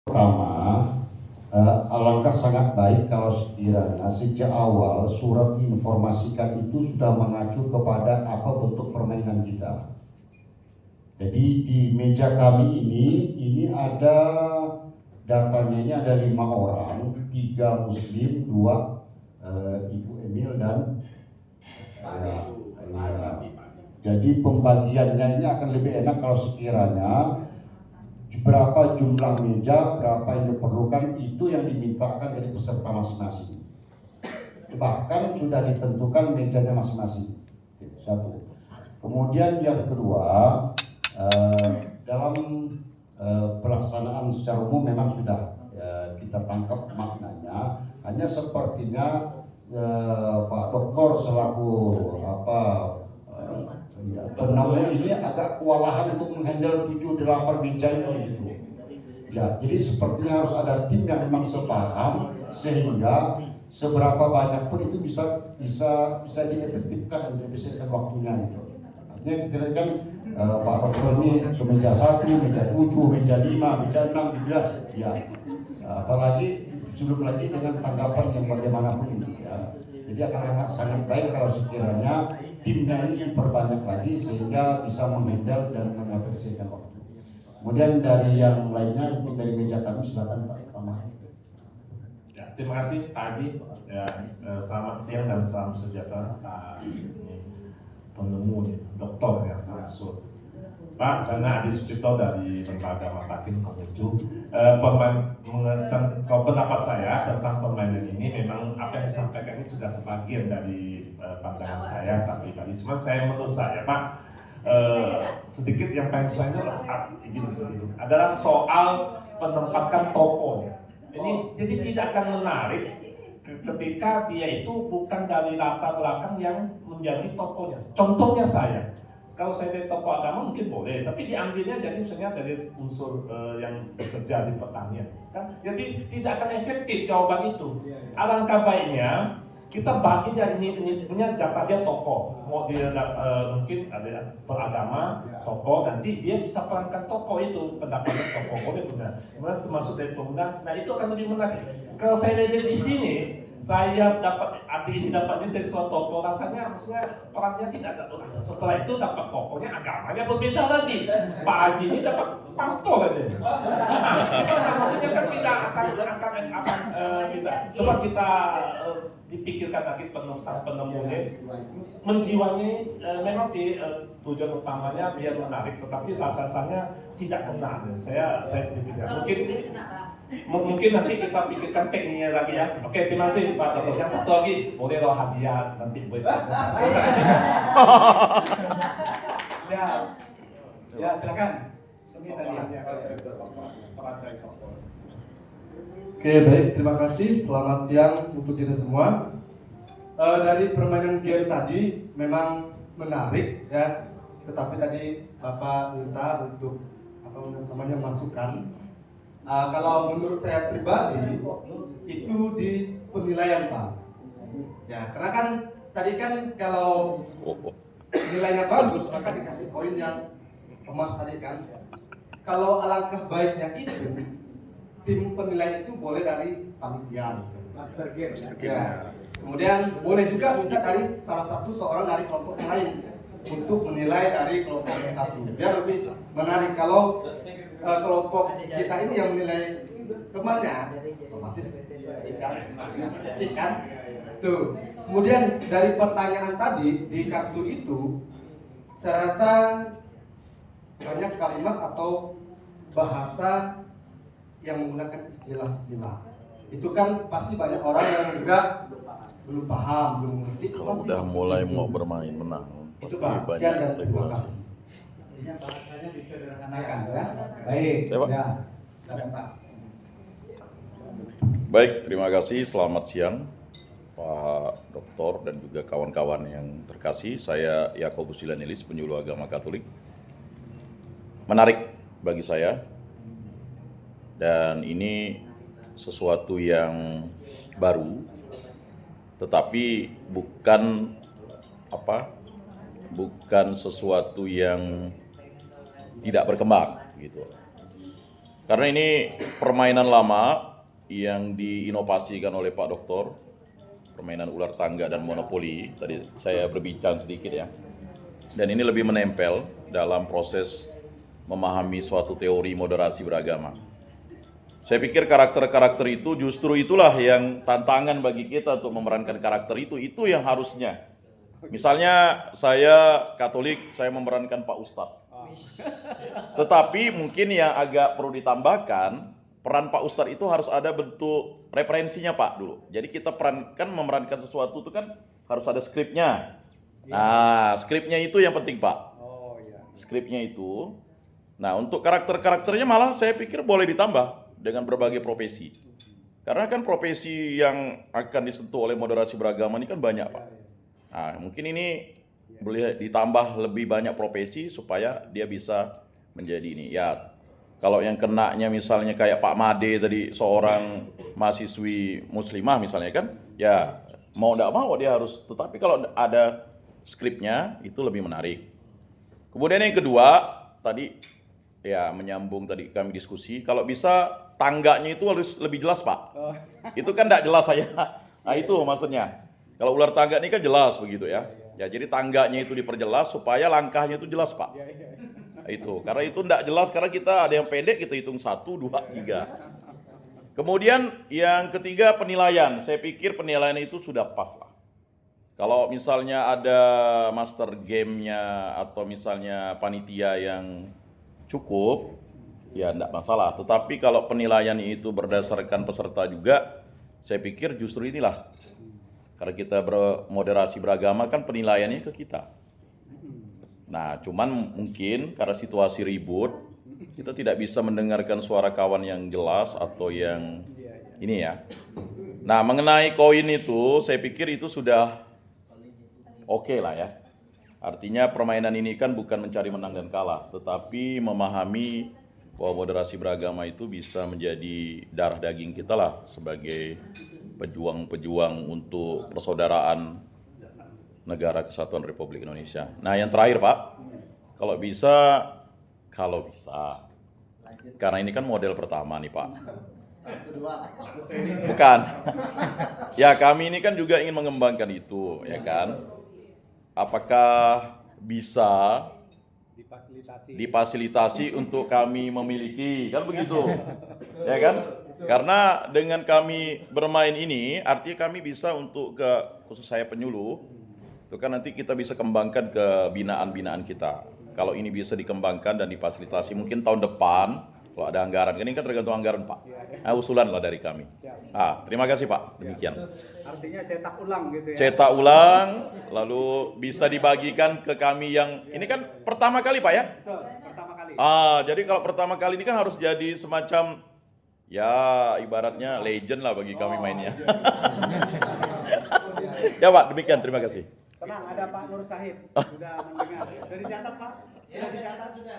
Pertama, alangkah sangat baik kalau sekiranya sejak awal surat informasikan itu sudah mengacu kepada apa bentuk permainan kita. Jadi di meja kami ini ada datanya, ini ada 5 orang, 3 muslim, 2 Ibu Emil dan jadi pembagiannya ini akan lebih enak kalau sekiranya berapa jumlah meja, berapa yang diperlukan, itu yang dimintakan dari peserta masing-masing. Bahkan sudah ditentukan mejanya masing-masing. Itu satu. Kemudian yang kedua, dalam pelaksanaan secara umum memang sudah kita tangkap maknanya. Hanya sepertinya Pak Doktor selaku penamanya ini agak kewalahan untuk menghandle 7-8 meja ini gitu. Ya, jadi sepertinya harus ada tim yang memang sepaham sehingga seberapa banyak pun itu bisa diefektifkan dan diefisienkan waktunya gitu. Artinya kita lihat kan Pak Dokter ini ke meja 1, meja 7, meja 5, meja 6 gitu ya. Ya. Apalagi sebelum lagi dengan tanggapan yang bagaimanapun itu ya. Jadi akan sangat baik kalau sekiranya timnya ini diperbanyak lagi sehingga bisa menghandle dan mengefisienkan waktu. Kemudian dari yang lainnya, mungkin dari meja kami silakan Pak Tamah. Ya, terima kasih Pak Haji. Ya, selamat siang dan salam sejahtera Pak penemu doktor ya Samsul. Pak, saya Adi Sucipto dari Lembaga Matakin Kemuju. Pendapat saya tentang permainan ini memang apa yang disampaikan ini sudah sebagian dari pandangan saya saat pribadi. Cuman menurut saya Pak, sedikit yang paling susah itu adalah soal penempatan tokonya. Ini jadi tidak akan menarik ketika dia itu bukan dari latar belakang yang menjadi tokonya. Contohnya saya. Kalau saya dari tokoh agama mungkin boleh, tapi diambilnya jadi misalnya dari unsur yang bekerja di pertanian, kan? Jadi tidak akan efektif jawaban itu. Alangkah baiknya kita bagi ini punya jatah dia tokoh, mau dia mungkin ada beragama tokoh, nanti dia bisa perankan tokoh itu pendapatnya tokoh boleh benar. Kemudian termasuk dari pemuda, nah itu akan lebih menarik. Kalau saya lihat di sini, saya dapat arti ini dapatnya dari suatu tokoh, rasanya maksudnya perannya tidak ada. Setelah itu dapat tokohnya agamanya berbeda lagi. Pak Haji ini dapat pastor aja. Maksudnya kan kita akan kita coba kita dipikirkan lagi sang penemunya menjiwai memang sih tujuan utamanya biar menarik, tetapi rasanya tidak kena. Saya sedikit ya. Mungkin nanti kita pikirkan tekniknya lagi ya. Oke, terima kasih Pak Dokter. Yang satu lagi boleh loh hadiah nanti buat ya silakan. Ini tadi. Oke, baik, terima kasih. Selamat siang untuk kita semua. Dari permainan game tadi memang menarik ya, tetapi tadi Bapak minta untuk masukan. Kalau menurut saya pribadi itu di penilaian Pak. Ya, karena kan tadi kan kalau nilainya bagus maka dikasih poin yang emas tadi kan. Kalau alangkah baiknya itu tim penilai itu boleh dari panitia Master game. Ya. Kemudian boleh juga minta dari seorang dari kelompok yang lain untuk menilai dari kelompok yang satu. Biar lebih menarik. Kalau kelompok kita ini yang menilai temannya, otomatis masing-masing kan. Tuh. Kemudian dari pertanyaan tadi di kartu itu, saya rasa banyak kalimat atau bahasa yang menggunakan istilah-istilah. Itu kan pasti banyak orang yang juga belum paham, belum mengerti. Kalau udah mulai mau bermain menang, Itu pasti Pak. banyak Sekian dan terima regulasi. kasih. Ini bahasanya disederhanakan ya. Baik. Ya, Pak. Ya. Silakan Pak. Baik, terima kasih. Selamat siang Pak Doktor dan juga kawan-kawan yang terkasih. Saya Yakobus Dilanilis, penyuluh agama Katolik. Menarik bagi saya. Dan ini sesuatu yang baru, tetapi bukan sesuatu yang tidak berkembang gitu. Karena ini permainan lama yang diinovasikan oleh Pak Doktor, permainan ular tangga dan monopoli. Tadi saya berbincang sedikit ya. Dan ini lebih menempel dalam proses memahami suatu teori moderasi beragama. Saya pikir karakter-karakter itu justru itulah yang tantangan bagi kita untuk memerankan karakter itu yang harusnya. Misalnya saya Katolik, saya memerankan Pak Ustadz. Tetapi mungkin yang agak perlu ditambahkan, peran Pak Ustadz itu harus ada bentuk referensinya Pak dulu. Jadi kita memerankan sesuatu itu kan harus ada skripnya. Nah, skripnya itu yang penting Pak. Skripnya itu. Nah, untuk karakter-karakternya malah saya pikir boleh ditambah dengan berbagai profesi. Karena kan profesi yang akan disentuh oleh moderasi beragama ini kan banyak Pak. Nah, mungkin ini boleh ditambah lebih banyak profesi supaya dia bisa menjadi ini. Ya, kalau yang kenanya misalnya kayak Pak Made tadi, seorang mahasiswi muslimah misalnya kan, ya mau tidak mau dia harus. Tetapi kalau ada skripnya itu lebih menarik. Kemudian yang kedua tadi ya menyambung tadi kami diskusi, kalau bisa tangganya itu harus lebih jelas Pak. Itu kan tidak jelas saya. Nah itu maksudnya. Kalau ular tangga ini kan jelas begitu ya. Ya jadi tangganya itu diperjelas supaya langkahnya itu jelas Pak. Itu karena itu tidak jelas, karena kita ada yang pendek kita hitung 1, 2, 3. Kemudian yang ketiga penilaian. Saya pikir penilaian itu sudah pas lah. Kalau misalnya ada master game-nya atau misalnya panitia yang cukup, ya tidak masalah. Tetapi kalau penilaiannya itu berdasarkan peserta juga, saya pikir justru inilah. Karena kita bermoderasi beragama kan penilaiannya ke kita. Nah, cuman mungkin karena situasi ribut, kita tidak bisa mendengarkan suara kawan yang jelas atau yang ini ya. Nah, mengenai koin itu, saya pikir itu sudah oke lah ya. Artinya permainan ini kan bukan mencari menang dan kalah, tetapi memahami bahwa moderasi beragama itu bisa menjadi darah daging kita lah sebagai pejuang-pejuang untuk persaudaraan negara kesatuan Republik Indonesia. Nah yang terakhir Pak, kalau bisa, karena ini kan model pertama nih Pak. Bukan. Ya kami ini kan juga ingin mengembangkan itu, ya kan. Apakah bisa difasilitasi untuk kami memiliki, kan begitu, ya kan? Karena dengan kami bermain ini, artinya kami bisa untuk khusus saya penyuluh, itu kan nanti kita bisa kembangkan ke binaan-binaan kita. Kalau ini bisa dikembangkan dan difasilitasi, mungkin tahun depan, kalau ada anggaran, kan ini kan tergantung anggaran Pak. Nah, usulan lah dari kami. Terima kasih Pak, demikian. Artinya cetak ulang gitu ya? Cetak ulang, lalu bisa dibagikan ke kami yang, ini kan pertama kali Pak ya? Betul, pertama kali. Jadi kalau pertama kali ini kan harus jadi semacam, ya ibaratnya legend lah bagi kami mainnya. Ya Pak, demikian, terima kasih. Tenang, ada Pak Nur Sahib sudah mendengar. Sudah dicatat Pak? Sudah dicatat? Sudah.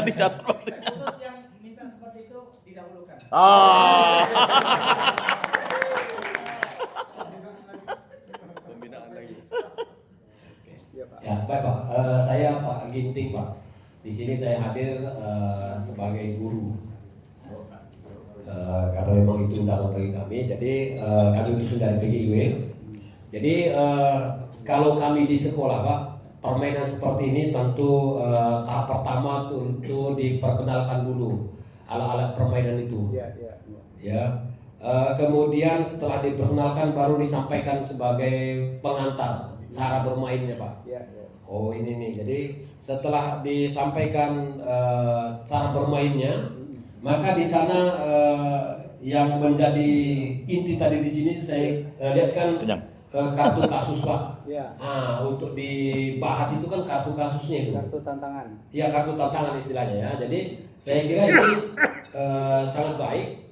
dicatat. Khusus yang minta seperti itu didahulukan. Ya, baik Pak. Saya Pak Ginting Pak. Di sini saya hadir sebagai guru. Karena memang itu undangan bagi kami. Jadi kami utusan dari PGIW. Jadi kalau kami di sekolah Pak, permainan seperti ini tentu tahap pertama untuk diperkenalkan dulu alat-alat permainan itu. Ya. Kemudian setelah diperkenalkan baru disampaikan sebagai pengantar cara bermainnya Pak. Oh ini nih. Jadi setelah disampaikan cara bermainnya, maka di sana yang menjadi inti tadi di sini saya lihat kan kartu kasus Pak. Nah, untuk dibahas itu kan kartu kasusnya itu. Kartu tantangan. Iya, kartu tantangan istilahnya ya. Jadi saya kira ini sangat baik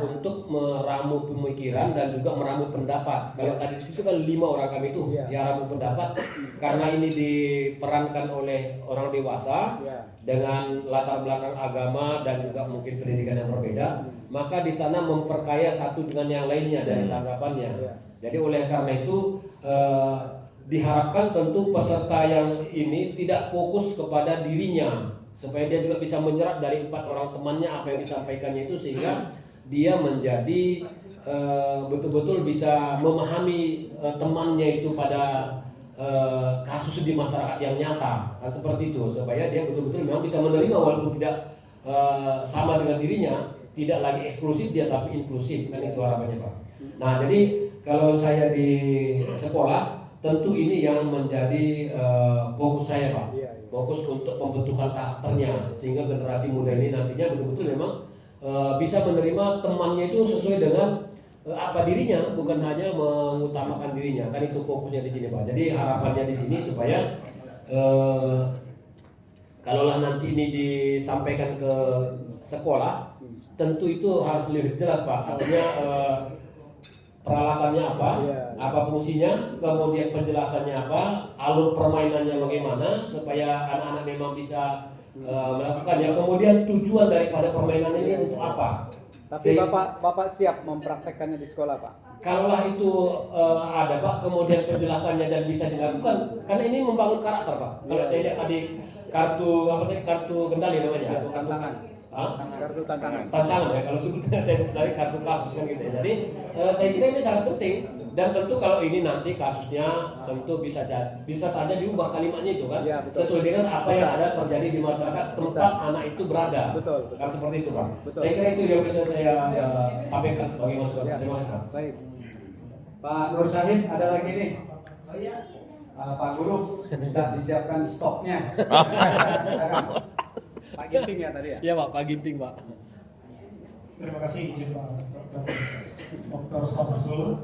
untuk meramu pemikiran dan juga meramu pendapat. Kalau tadi di situ kan 5 orang kami itu yang ramu pendapat, karena ini diperankan oleh orang dewasa dengan latar belakang agama dan juga mungkin pendidikan yang berbeda, maka di sana memperkaya satu dengan yang lainnya dari tanggapannya. Jadi oleh karena itu diharapkan tentu peserta yang ini tidak fokus kepada dirinya supaya dia juga bisa menyerap dari 4 orang temannya apa yang disampaikannya itu, sehingga dia menjadi betul-betul bisa memahami temannya itu pada kasus di masyarakat yang nyata, kan seperti itu, supaya dia betul-betul memang bisa menerima walaupun tidak sama dengan dirinya, tidak lagi eksklusif dia tapi inklusif, kan itu harapannya Pak. Nah jadi kalau saya di sekolah tentu ini yang menjadi fokus saya Pak, fokus untuk pembentukan karakternya sehingga generasi muda ini nantinya betul-betul memang bisa menerima temannya itu sesuai dengan apa dirinya, bukan hanya mengutamakan dirinya, kan itu fokusnya di sini Pak. Jadi harapannya di sini supaya kalaulah nanti ini disampaikan ke sekolah, tentu itu harus lebih jelas Pak. Artinya peralatannya apa fungsinya, kemudian penjelasannya apa, alur permainannya bagaimana, supaya anak-anak memang bisa melakukannya. Kemudian tujuan daripada permainan ini untuk apa? Tapi Bapak siap mempraktekkannya di sekolah Pak? Kalaulah itu ada Pak, kemudian penjelasannya dan bisa dilakukan, karena ini membangun karakter Pak. Kalau saya lihat tadi kartu kendali namanya, atau Tantangan. Kartu tantangan. Tantangan ya, kalau sebetulnya saya sebut tadi kartu kasus kan gitu ya. Jadi saya kira ini sangat penting, dan tentu kalau ini nanti kasusnya tentu bisa saja diubah kalimatnya itu kan, Ya, betul. sesuai dengan apa yang ada terjadi di masyarakat tempat anak itu berada. Betul. Kan seperti itu Pak. Betul. Saya kira itu yang bisa saya sampaikan sebagai masukan. Ya. Terima kasih Pak. Baik. Pak Nur Syahid ada lagi nih. Pak Guru sudah disiapkan stoknya. Pak Ginting ya tadi ya? Iya Pak Ginting Pak. Terima kasih izin Pak Dr. Samsul.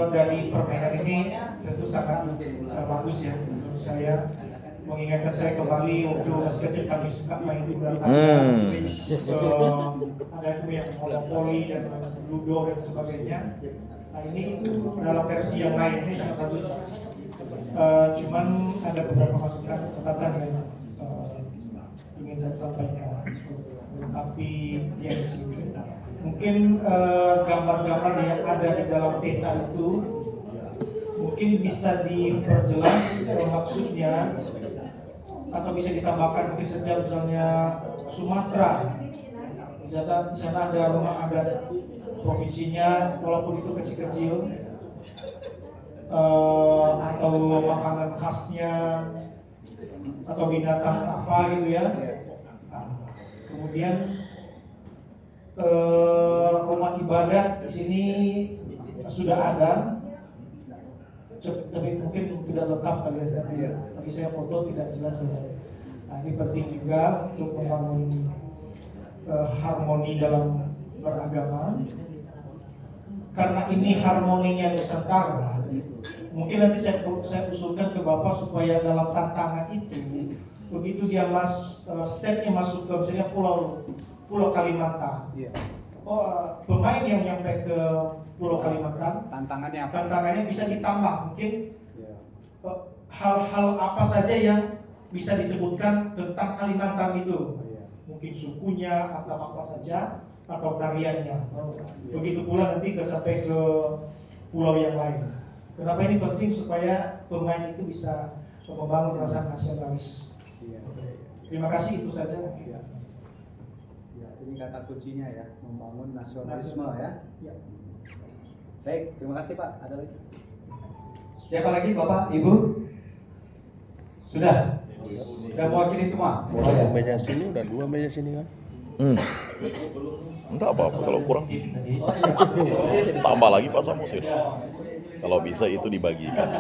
Dari permainan ini tentu sangat bagus ya menurut saya, mengingatkan saya kembali waktu masih kecil kami suka main ular tangga. Ada itu yang monopoli dan ludo dan sebagainya. Nah ini itu dalam versi yang lain ini sangat bagus. Cuman ada beberapa masukan catatan yang ingin saya sampaikan melengkapi yang disini. Mungkin gambar-gambar yang ada di dalam peta itu mungkin bisa diperjelas maksudnya, atau bisa ditambahkan mungkin setiap misalnya Sumatera, di sana ada rumah adat provinsinya walaupun itu kecil-kecil, atau makanan khasnya atau binatang apa gitu ya. Nah, kemudian rumah ibadat di sini sudah ada, tapi mungkin tidak lengkap kali ya, tapi saya foto tidak jelas ya. Nah, ini penting juga untuk membangun harmoni dalam beragama, karena ini harmoninya Nusantara. Mungkin nanti saya usulkan ke Bapak supaya dalam tantangan itu, begitu dia stepnya masuk ke misalnya Pulau Kalimantan. Iya. Pemain yang nyampe ke Pulau Kalimantan, Tantangannya apa? tantangannya bisa ditambah mungkin Iya. hal-hal apa saja yang bisa disebutkan tentang Kalimantan itu. Iya. Mungkin sukunya atau apa saja, atau tariannya. Begitu pula nanti sampai ke pulau yang lain. Kenapa ini penting? Supaya pemain itu bisa membangun rasa nasionalis. Iya. Terima kasih, itu saja. Iya. Ya, ini kata kuncinya ya, membangun nasionalisme ya. Ya. Baik, terima kasih Pak. Ada lagi? Siapa lagi Bapak, Ibu? Sudah? Sudah mewakili semua? Meja sini udah 2 meja sini kan. Entah apa-apa kalau kurang. Tambah lagi Pak Samosir. Kalau bisa itu dibagikan.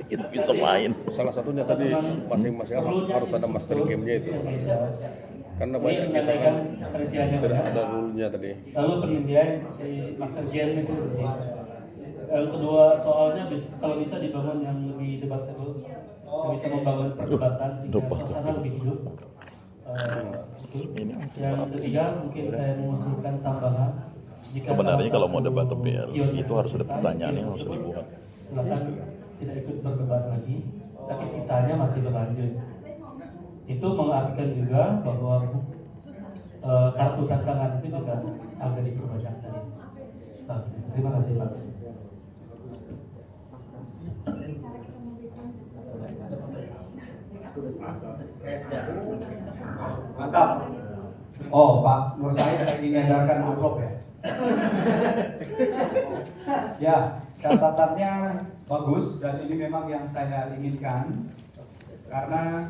Kita bisa main. Salah satunya tadi masing-masing harus ada master game-nya itu. Karena banyak kita kan tidak ada rule-nya tadi. Lalu penilaian di master game itu. Yang kedua soalnya kalau bisa dibangun yang lebih debatable, yang bisa membangun perdebatan sehingga suasana lebih hidup. Yang ketiga mungkin saya mengusulkan tambahan. Sebenarnya kalau mau debat itu harus ada pertanyaan yang harus dibuat. Silakan tidak ikut berdebat lagi, tapi sisanya masih berlanjut. Itu mengartikan juga bahwa kartu tantangan itu juga agak diperbanyak tadi. Nah, terima kasih Pak. Mantap. Oh, Pak Nur Syahid lagi ngedarkan amplop ya. Ya, catatannya bagus dan ini memang yang saya inginkan karena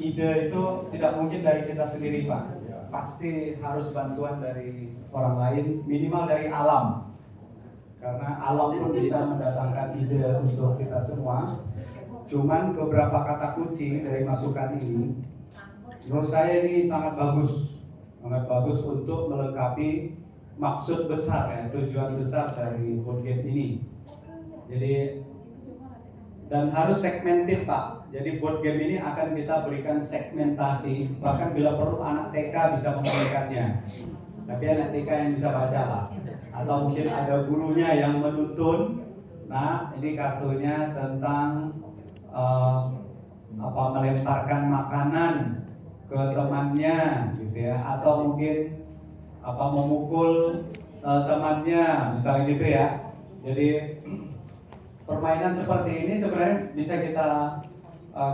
ide itu tidak mungkin dari kita sendiri, Pak. Pasti harus bantuan dari orang lain, minimal dari alam. Karena alam pun bisa mendatangkan ide untuk kita semua. Cuman beberapa kata kunci dari masukan ini, menurut saya ini sangat bagus untuk melengkapi maksud besar ya, tujuan besar dari board game ini. Jadi dan harus segmented, Pak. Jadi board game ini akan kita berikan segmentasi, bahkan bila perlu anak TK bisa memberikannya. Tapi anak TK yang bisa baca lah. Atau mungkin ada gurunya yang menuntun. Nah, ini kartunya tentang melemparkan makanan ke temannya gitu ya, atau mungkin memukul temannya misalnya gitu ya. Jadi permainan seperti ini sebenarnya bisa kita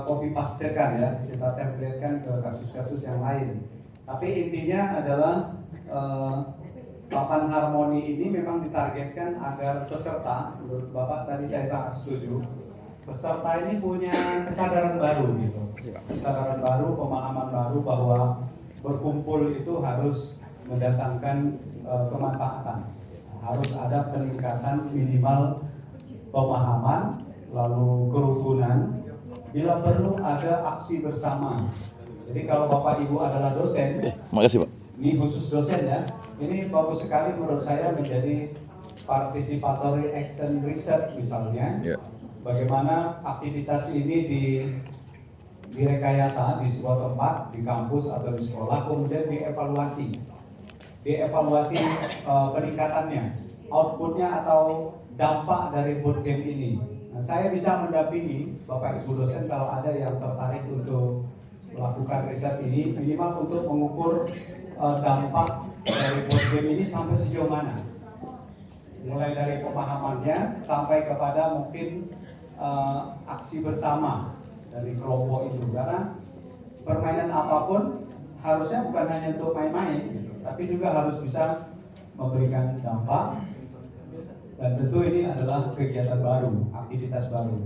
copy pastekan ya, kita templatekan ke kasus-kasus yang lain. Tapi intinya adalah papan harmoni ini memang ditargetkan agar peserta, menurut Bapak tadi saya sangat setuju, peserta ini punya kesadaran baru gitu, kesadaran baru, pemahaman baru bahwa berkumpul itu harus mendatangkan kemanfaatan, harus ada peningkatan minimal pemahaman, lalu kerukunan, bila perlu ada aksi bersama. Jadi kalau Bapak Ibu adalah dosen, Makasih Pak. ini khusus dosen ya, ini bagus sekali menurut saya menjadi participatory action research misalnya. Yeah. Bagaimana aktivitas ini direkayasa di sebuah tempat, di kampus atau di sekolah, kemudian dievaluasi peningkatannya, outputnya atau dampak dari board game ini. Nah, saya bisa mendampingi Bapak Ibu dosen kalau ada yang tertarik untuk melakukan riset ini, minimal untuk mengukur dampak dari board game ini sampai sejauh mana, mulai dari pemahamannya sampai kepada mungkin aksi bersama dari kelompok itu. Karena permainan apapun harusnya bukan hanya untuk main-main, tapi juga harus bisa memberikan dampak. Dan tentu ini adalah kegiatan baru, aktivitas baru.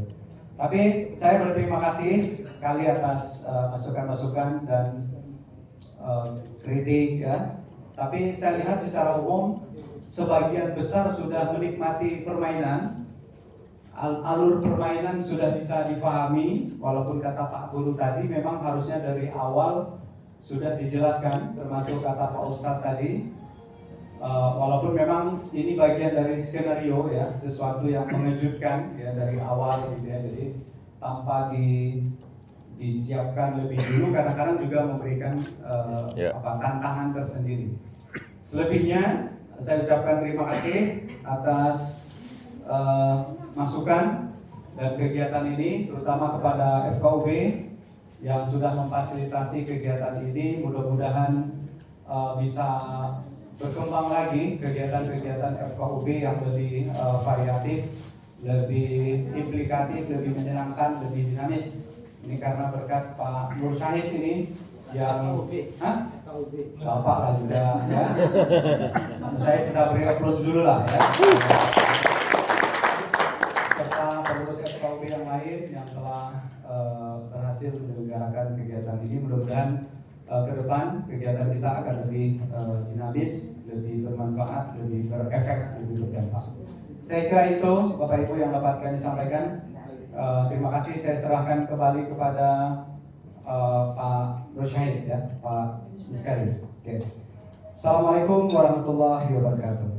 Tapi saya berterima kasih sekali atas masukan-masukan dan kritik ya. Tapi saya lihat secara umum sebagian besar sudah menikmati permainan. Alur permainan sudah bisa difahami, walaupun kata Pak Guru tadi memang harusnya dari awal sudah dijelaskan, termasuk kata Pak Ustadz tadi. Walaupun memang ini bagian dari skenario ya, sesuatu yang mengejutkan ya dari awal gitu ya. Jadi tanpa disiapkan lebih dulu, kadang-kadang juga memberikan tantangan tersendiri. Selebihnya saya ucapkan terima kasih atas masukan dan kegiatan ini, terutama kepada FKUB yang sudah memfasilitasi kegiatan ini. Mudah-mudahan bisa berkembang lagi kegiatan-kegiatan FKUB yang lebih variatif, lebih implikatif, lebih menyenangkan, lebih dinamis. Ini karena berkat Pak Nur Syahid ini yang Bapak lah juga ya. Saya kita beri aplaus dulu lah ya. Serta pengurus FKUB yang lain yang telah berhasil menyelenggarakan kegiatan ini. Mudah-mudahan ke depan kegiatan kita akan lebih dinamis, lebih bermanfaat, lebih berefek, lebih berdampak. Saya kira itu Bapak Ibu yang dapat kami sampaikan. Terima kasih. Saya serahkan kembali kepada Pak Nur Syahid ya, Pak Miskari. Assalamualaikum warahmatullahi wabarakatuh.